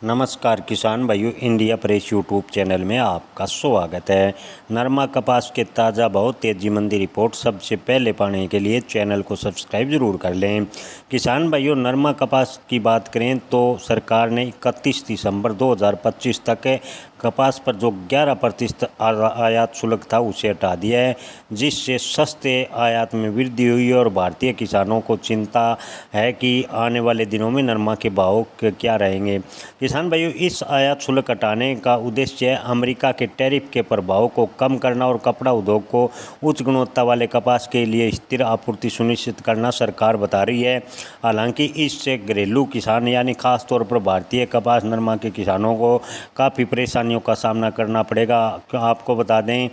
नमस्कार किसान भाइयों, इंडिया प्रेस यूट्यूब चैनल में आपका स्वागत है। नरमा कपास के ताज़ा भाव तेजी मंदी रिपोर्ट सबसे पहले पाने के लिए चैनल को सब्सक्राइब जरूर कर लें। किसान भाइयों, नरमा कपास की बात करें तो सरकार ने 31 दिसंबर 2025 तक कपास पर जो 11% आयात शुल्क था उसे हटा दिया है, जिससे सस्ते आयात में वृद्धि हुई और भारतीय किसानों को चिंता है कि आने वाले दिनों में नरमा के भाव क्या रहेंगे। किसान भाइयों, इस आयात शुल्क हटाने का उद्देश्य है अमेरिका के टैरिफ के प्रभाव को कम करना और कपड़ा उद्योग को उच्च गुणवत्ता वाले कपास के लिए स्थिर आपूर्ति सुनिश्चित करना, सरकार बता रही है। हालांकि इससे घरेलू किसान यानी खासतौर पर भारतीय कपास नरमा के किसानों को काफ़ी परेशानियों का सामना करना पड़ेगा। आपको बता दें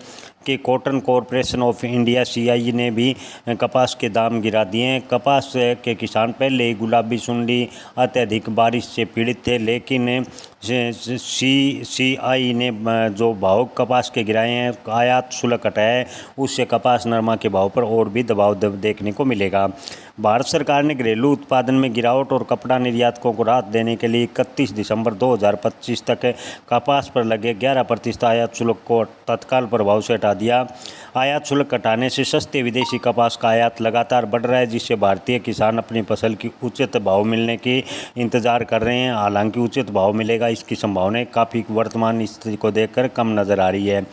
कि cotton corporation of India CI ने भी कपास के दाम गिरा दिए हैं। कपास के किसान पहले ही गुलाबी सुंडी अत्यधिक बारिश से पीड़ित थे, लेकिन CI ने जो भाव कपास के गिराए हैं, आयात शुल्क हटाया है, उससे कपास नरमा के भाव पर और भी दबाव देखने को मिलेगा। भारत सरकार ने घरेलू उत्पादन में गिरावट और कपड़ा निर्यातकों को राहत देने के लिए 31 दिसंबर 2025 तक कपास पर लगे 11% आयात शुल्क को तत्काल प्रभाव से हटा दिया। आयात शुल्क हटाने से सस्ते विदेशी कपास का आयात लगातार बढ़ रहा है, जिससे भारतीय किसान अपनी फसल की उचित भाव मिलने की इंतजार कर रहे हैं। हालांकि उचित भाव मिलेगा इसकी संभावनाएं काफ़ी वर्तमान स्थिति को देखकर कम नजर आ रही है।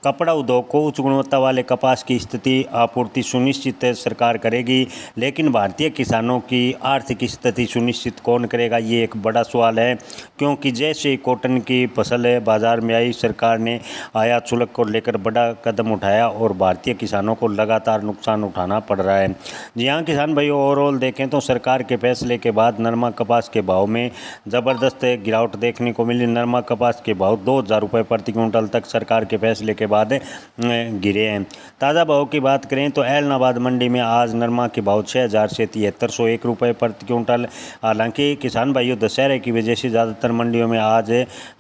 कपड़ा उद्योग को उच्च गुणवत्ता वाले कपास की स्थिति आपूर्ति सुनिश्चित सरकार करेगी, लेकिन भारतीय किसानों की आर्थिक स्थिति सुनिश्चित कौन करेगा, ये एक बड़ा सवाल है। क्योंकि जैसे ही कॉटन की फसल बाजार में आई, सरकार ने आयात शुल्क को लेकर बड़ा कदम उठाया और भारतीय किसानों को लगातार नुकसान उठाना पड़ रहा है। जी हाँ किसान भाइयों, ओवरऑल देखें तो सरकार के फैसले के बाद नरमा कपास के भाव में ज़बरदस्त गिरावट देखने को मिली। नरमा कपास के भाव 2000 रुपये प्रति क्विंटल तक सरकार के फैसले के बाद गिरे हैं। ताज़ा भाव की बात करें तो एलनाबाद मंडी में आज नरमा के भाव 6000 से 7301 रुपये प्रति क्विंटल। हालांकि किसान भाइयों, दशहरे की वजह से ज़्यादातर मंडियों में आज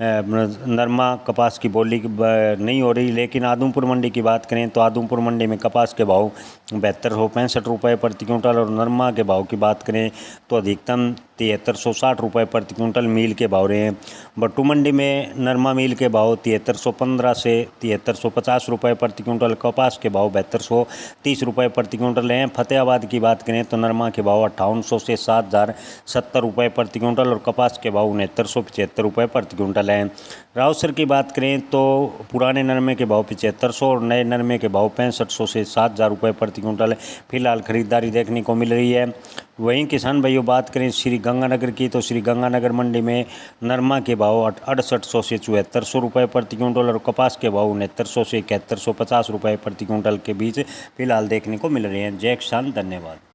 नरमा कपास की बोली नहीं हो रही, लेकिन आदमपुर मंडी की बात करें तो आदमपुर मंडी में कपास के भाव 7265 रुपये प्रति क्विंटल और नरमा के भाव की बात करें तो अधिकतम 7360 रुपये प्रति क्विंटल मील के भाव रहे हैं। बट्टू मंडी में नरमा मील के भाव 7315 से 7350 रुपये प्रति क्विंटल, कपास के भाव 7230 रुपये प्रति क्विंटल हैं। फतेहाबाद की बात करें तो नरमा के भाव 5800 से 7070 रुपये प्रति क्विंटल और कपास के भाव 6975 रुपये प्रति क्विंटल हैं। रावसर की बात करें तो पुराने नरमे के भाव 7500 और नए नरमे के भाव 6500 से 7000 रुपये प्रति क्विंटल फिलहाल खरीदारी देखने को मिल रही है। वहीं किसान भाइयों, बात करें श्री गंगानगर की तो श्री गंगानगर मंडी में नरमा के भाव 6800 से 7400 रुपये प्रति क्विंटल और कपास के भाव 6900 से 7150 रुपये प्रति क्विंटल के बीच फिलहाल देखने को मिल रहे हैं। जय किसान, धन्यवाद।